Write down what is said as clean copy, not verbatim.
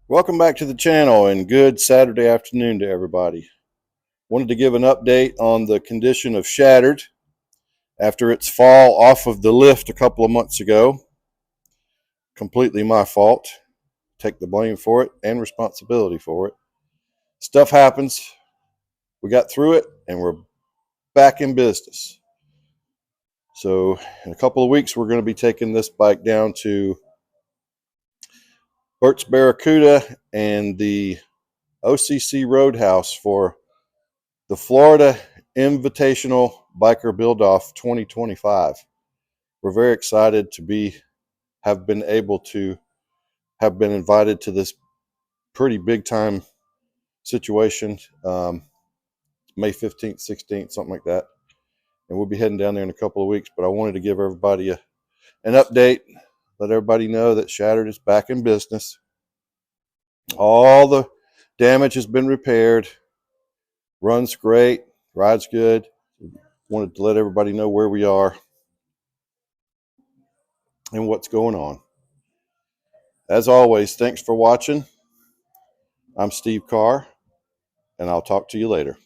Welcome back to the channel and good Saturday afternoon to everybody. Wanted to give an update on the condition of Shattered after its fall off of the lift a couple of months ago. Completely my fault. Take the blame for it and responsibility for it. Stuff happens. We got through it and we're back in business. So in a couple of weeks, we're going to be taking this bike down to Bert's Barracuda and the OCC Roadhouse for the Florida Invitational Biker Build Off 2025. We're very excited to have been invited to this pretty big time situation. May 15th, 16th, something like that. And we'll be heading down there in a couple of weeks, but I wanted to give everybody an update, let everybody know that Shattered is back in business. All the damage has been repaired. Runs great, rides good. Wanted to let everybody know where we are and what's going on. As always, thanks for watching. I'm Steve Carr, and I'll talk to you later.